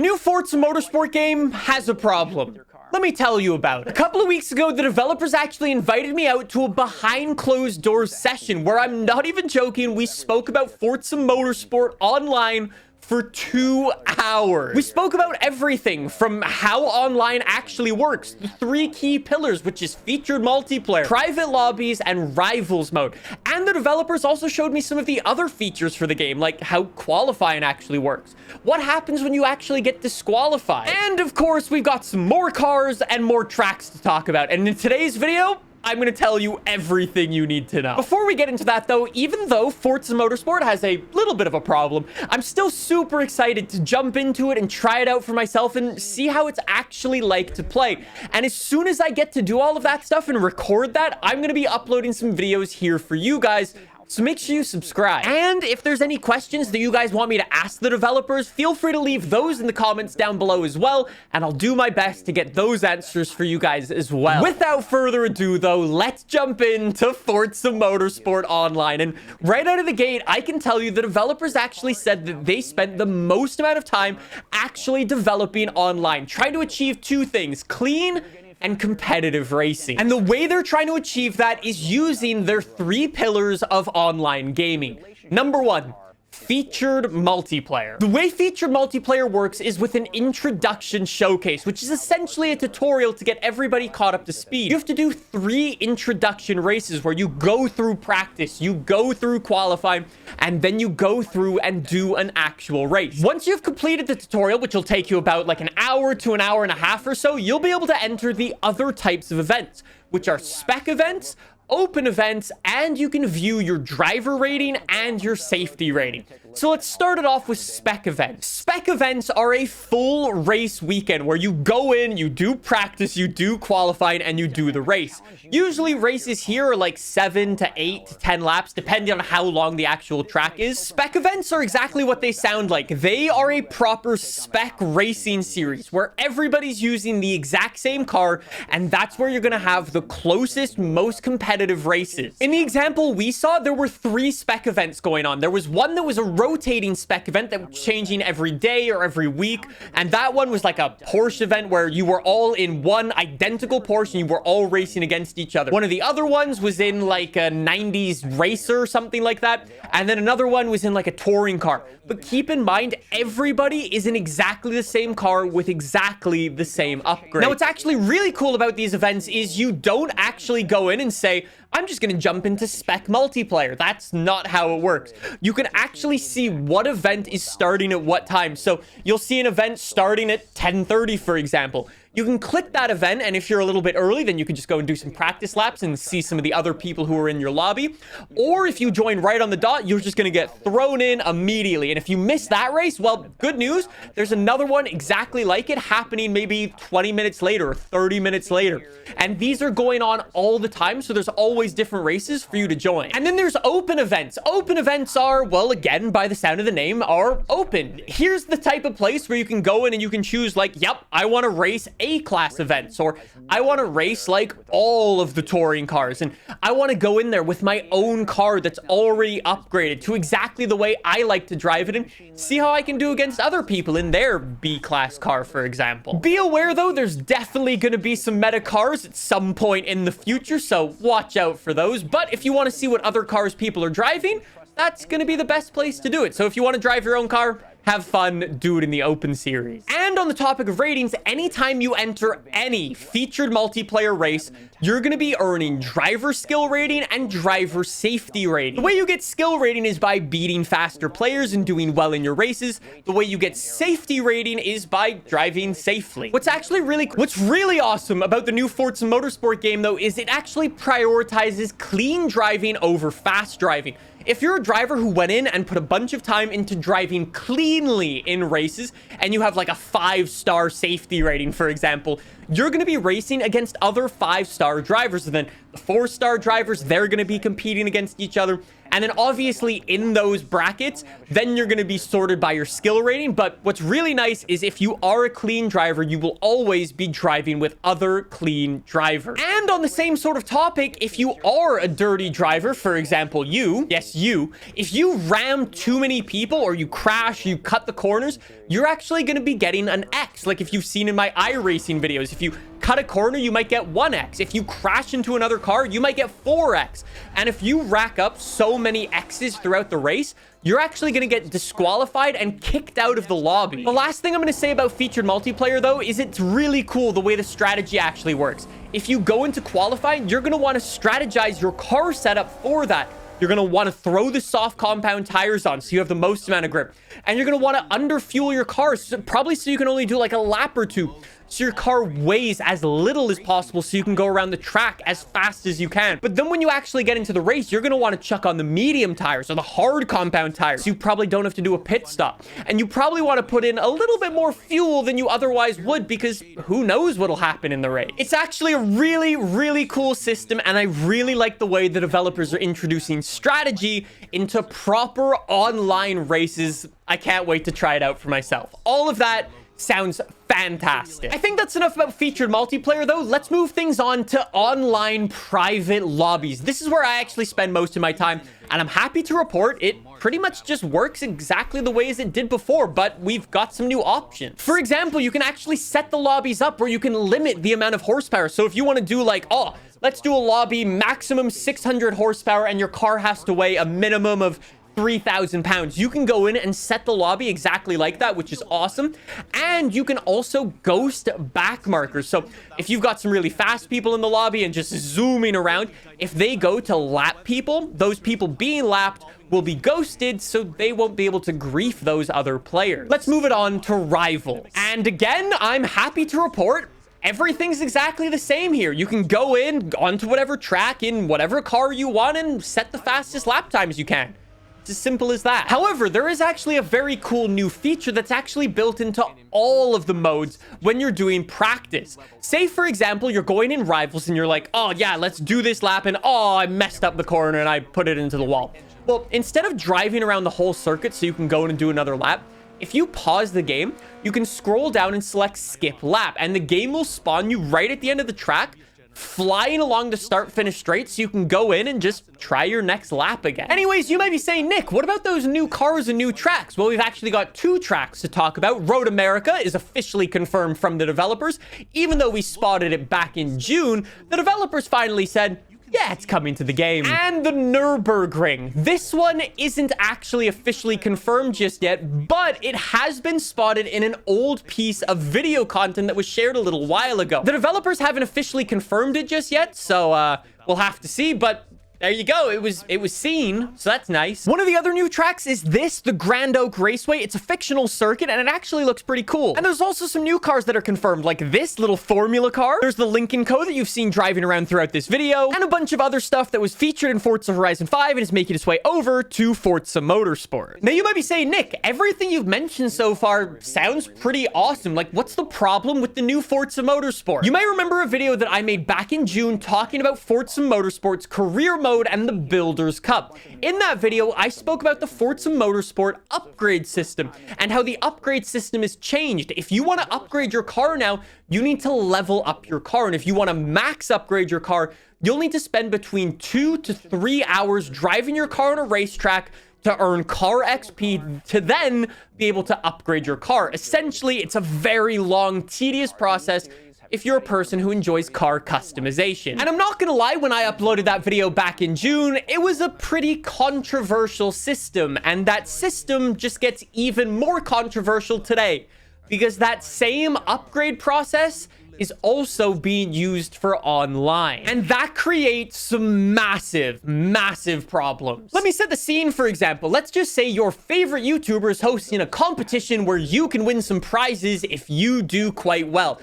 new Forza Motorsport game has a problem. Let me tell you about it. A couple of weeks ago, the developers actually invited me out to a behind closed doors session where, I'm not even joking, we spoke about Forza Motorsport online for 2 hours. We spoke about everything from how online actually works, the 3 key pillars, which is featured multiplayer, private lobbies, and rivals mode. And the developers also showed me some of the other features for the game, like how qualifying actually works, what happens when you actually get disqualified. And of course, we've got some more cars and more tracks to talk about. And in today's video, I'm going to tell you everything you need to know. Before we get into that, though, even though Forza Motorsport has a little bit of a problem, I'm still super excited to jump into it and try it out for myself and see how it's actually like to play. And as soon as I get to do all of that stuff and record that, I'm going to be uploading some videos here for you guys. So make sure you subscribe. And if there's any questions that you guys want me to ask the developers, feel free to leave those in the comments down below as well, and I'll do my best to get those answers for you guys as well. Without further ado, though, let's jump into Forza Motorsport Online. And right out of the gate, I can tell you the developers actually said that they spent the most amount of time actually developing online, trying to achieve 2 things: clean and competitive racing. And the way they're trying to achieve that is using their 3 pillars of online gaming. Number 1, featured multiplayer. The way featured multiplayer works is with an introduction showcase, which is essentially a tutorial to get everybody caught up to speed. You have to do 3 introduction races where you go through practice, you go through qualifying, and then you go through and do an actual race. Once you've completed the tutorial, which will take you about like an hour to an hour and a half or so, you'll be able to enter the other types of events, which are spec events, open events, and you can view your driver rating and your safety rating. So let's start it off with spec events. Spec events are a full race weekend where you go in, you do practice, you do qualifying, and you do the race. Usually races here are like 7 to 8 to 10 laps, depending on how long the actual track is. Spec events are exactly what they sound like. They are a proper spec racing series where everybody's using the exact same car, and that's where you're going to have the closest, most competitive races. In the example we saw, there were 3 spec events going on. There was one that was a rotating spec event that was changing every day or every week, and that one was like a Porsche event where you were all in one identical Porsche and you were all racing against each other. One of the other ones was in like a 90s racer or something like that, and then another one was in like a touring car. But keep in mind, everybody is in exactly the same car with exactly the same upgrade. Now, what's actually really cool about these events is you don't actually go in and say, I'm just going to jump into spec multiplayer. That's not how it works. You can actually see what event is starting at what time. So you'll see an event starting at 10:30, for example. You can click that event, and if you're a little bit early, then you can just go and do some practice laps and see some of the other people who are in your lobby. Or if you join right on the dot, you're just going to get thrown in immediately. And if you miss that race, well, good news. There's another one exactly like it happening maybe 20 minutes later or 30 minutes later. And these are going on all the time, so there's always different races for you to join. And then there's open events. Open events are, well, again, by the sound of the name, are open. Here's the type of place where you can go in and you can choose like, yep, I want to race A-class events, or I want to race like all of the touring cars, and I want to go in there with my own car that's already upgraded to exactly the way I like to drive it and see how I can do against other people in their B-class car, for example. Be aware, though, there's definitely going to be some meta cars at some point in the future, so watch out for those. But if you want to see what other cars people are driving, that's going to be the best place to do it. So if you want to drive your own car, have fun, do it in the open series. And on the topic of ratings, anytime you enter any featured multiplayer race, you're going to be earning driver skill rating and driver safety rating. The way you get skill rating is by beating faster players and doing well in your races. The way you get safety rating is by driving safely. What's really awesome about the new Forza Motorsport game, though, is it actually prioritizes clean driving over fast driving. If you're a driver who went in and put a bunch of time into driving cleanly in races, and you have like a 5-star safety rating, for example, you're going to be racing against other 5-star drivers. And then the 4-star drivers, they're going to be competing against each other. And then obviously in those brackets, then you're going to be sorted by your skill rating. But what's really nice is if you are a clean driver, you will always be driving with other clean drivers. And on the same sort of topic, if you are a dirty driver, for example, yes, you, if you ram too many people or you crash, you cut the corners, you're actually going to be getting an X. Like if you've seen in my iRacing videos, if you cut a corner, you might get 1x. If you crash into another car, you might get 4x. And if you rack up so many X's throughout the race, you're actually going to get disqualified and kicked out of the lobby. The last thing I'm going to say about featured multiplayer, though, is it's really cool the way the strategy actually works. If you go into qualifying, you're going to want to strategize your car setup for that. You're going to want to throw the soft compound tires on so you have the most amount of grip. And you're going to want to underfuel your car, probably so you can only do like a lap or two. So your car weighs as little as possible so you can go around the track as fast as you can. But then when you actually get into the race, you're going to want to chuck on the medium tires or the hard compound tires. So you probably don't have to do a pit stop. And you probably want to put in a little bit more fuel than you otherwise would because who knows what'll happen in the race. It's actually a really, really cool system. And I really like the way the developers are introducing strategy into proper online races. I can't wait to try it out for myself. All of that sounds fantastic. I think that's enough about featured multiplayer, though. Let's move things on to online private lobbies. This is where I actually spend most of my time, and I'm happy to report it pretty much just works exactly the way as it did before, but we've got some new options. For example, you can actually set the lobbies up where you can limit the amount of horsepower. So if you want to do like, oh, let's do a lobby maximum 600 horsepower and your car has to weigh a minimum of 3,000 pounds. You can go in and set the lobby exactly like that, which is awesome. And you can also ghost back markers. So if you've got some really fast people in the lobby and just zooming around, if they go to lap people, those people being lapped will be ghosted, so they won't be able to grief those other players. Let's move it on to rivals. And again, I'm happy to report everything's exactly the same here. You can go in onto whatever track in whatever car you want and set the fastest lap times you can. It's as simple as that. However, there is actually a very cool new feature that's actually built into all of the modes when you're doing practice. Say, for example, you're going in rivals and you're like, oh yeah, let's do this lap, and oh, I messed up the corner and I put it into the wall. Well, instead of driving around the whole circuit so you can go in and do another lap, if you pause the game, you can scroll down and select skip lap, and the game will spawn you right at the end of the track, flying along the start-finish straight, so you can go in and just try your next lap again. Anyways, you might be saying, Nick, what about those new cars and new tracks? Well, we've actually got 2 tracks to talk about. Road America is officially confirmed from the developers. Even though we spotted it back in June, the developers finally said, yeah, it's coming to the game. And the Nürburgring. This one isn't actually officially confirmed just yet, but it has been spotted in an old piece of video content that was shared a little while ago. The developers haven't officially confirmed it just yet, so we'll have to see, but there you go. It was seen, so that's nice. One of the other new tracks is the Grand Oak Raceway. It's a fictional circuit, and it actually looks pretty cool. And there's also some new cars that are confirmed, like this little Formula car. There's the Lincoln Co. that you've seen driving around throughout this video, and a bunch of other stuff that was featured in Forza Horizon 5 and is making its way over to Forza Motorsport. Now, you might be saying, Nick, everything you've mentioned so far sounds pretty awesome. Like, what's the problem with the new Forza Motorsport? You might remember a video that I made back in June talking about Forza Motorsport's career mode and the Builders Cup. In that video, I spoke about the Forza Motorsport upgrade system and how the upgrade system is changed. If you want to upgrade your car now, you need to level up your car. And if you want to max upgrade your car, you'll need to spend between 2 to 3 hours driving your car on a racetrack to earn car XP to then be able to upgrade your car. Essentially, it's a very long, tedious process if you're a person who enjoys car customization. And I'm not gonna lie, when I uploaded that video back in June, it was a pretty controversial system, and that system just gets even more controversial today because that same upgrade process is also being used for online. And that creates some massive, massive problems. Let me set the scene, for example. Let's just say your favorite YouTuber is hosting a competition where you can win some prizes if you do quite well.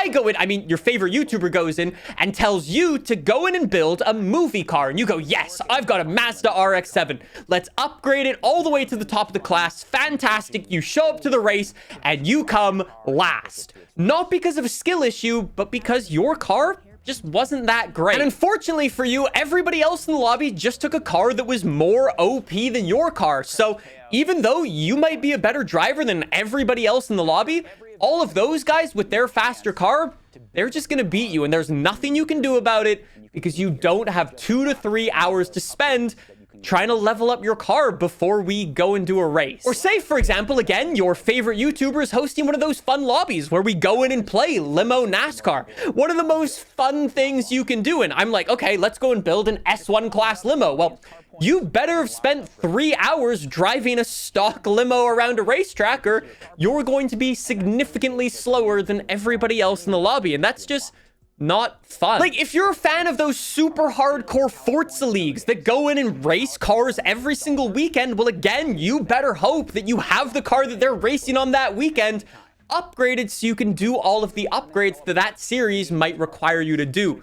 Your favorite YouTuber goes in and tells you to go in and build a movie car. And you go, yes, I've got a Mazda RX-7. Let's upgrade it all the way to the top of the class. Fantastic. You show up to the race and you come last. Not because of a skill issue, but because your car just wasn't that great. And unfortunately for you, everybody else in the lobby just took a car that was more OP than your car. So even though you might be a better driver than everybody else in the lobby, all of those guys with their faster car, they're just going to beat you. And there's nothing you can do about it because you don't have 2 to 3 hours to spend trying to level up your car before we go and do a race. Or say, for example, again, your favorite YouTuber is hosting one of those fun lobbies where we go in and play limo NASCAR. One of the most fun things you can do. And I'm like, okay, let's go and build an S1 class limo. Well, you better have spent 3 hours driving a stock limo around a racetrack, or you're going to be significantly slower than everybody else in the lobby. And that's just not fun. Like, if you're a fan of those super hardcore Forza leagues that go in and race cars every single weekend, well, again, you better hope that you have the car that they're racing on that weekend upgraded so you can do all of the upgrades that series might require you to do.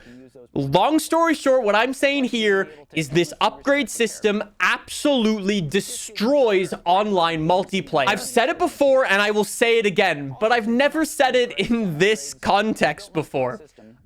Long story short, what I'm saying here is this upgrade system absolutely destroys online multiplayer. I've said it before and I will say it again, but I've never said it in this context before.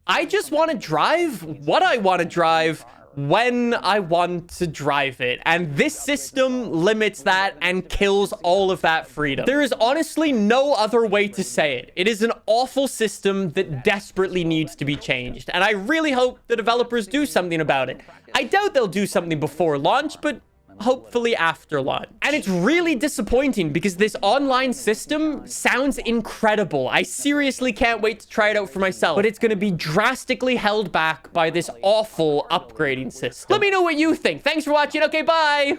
I just want to drive what I want to drive when I want to drive it. And this system limits that and kills all of that freedom. There is honestly no other way to say it. It is an awful system that desperately needs to be changed. And I really hope the developers do something about it. I doubt they'll do something before launch, but hopefully after launch. And it's really disappointing because this online system sounds incredible. I seriously can't wait to try it out for myself, but it's going to be drastically held back by this awful upgrading system. Let me know what you think. Thanks for watching. Okay, bye.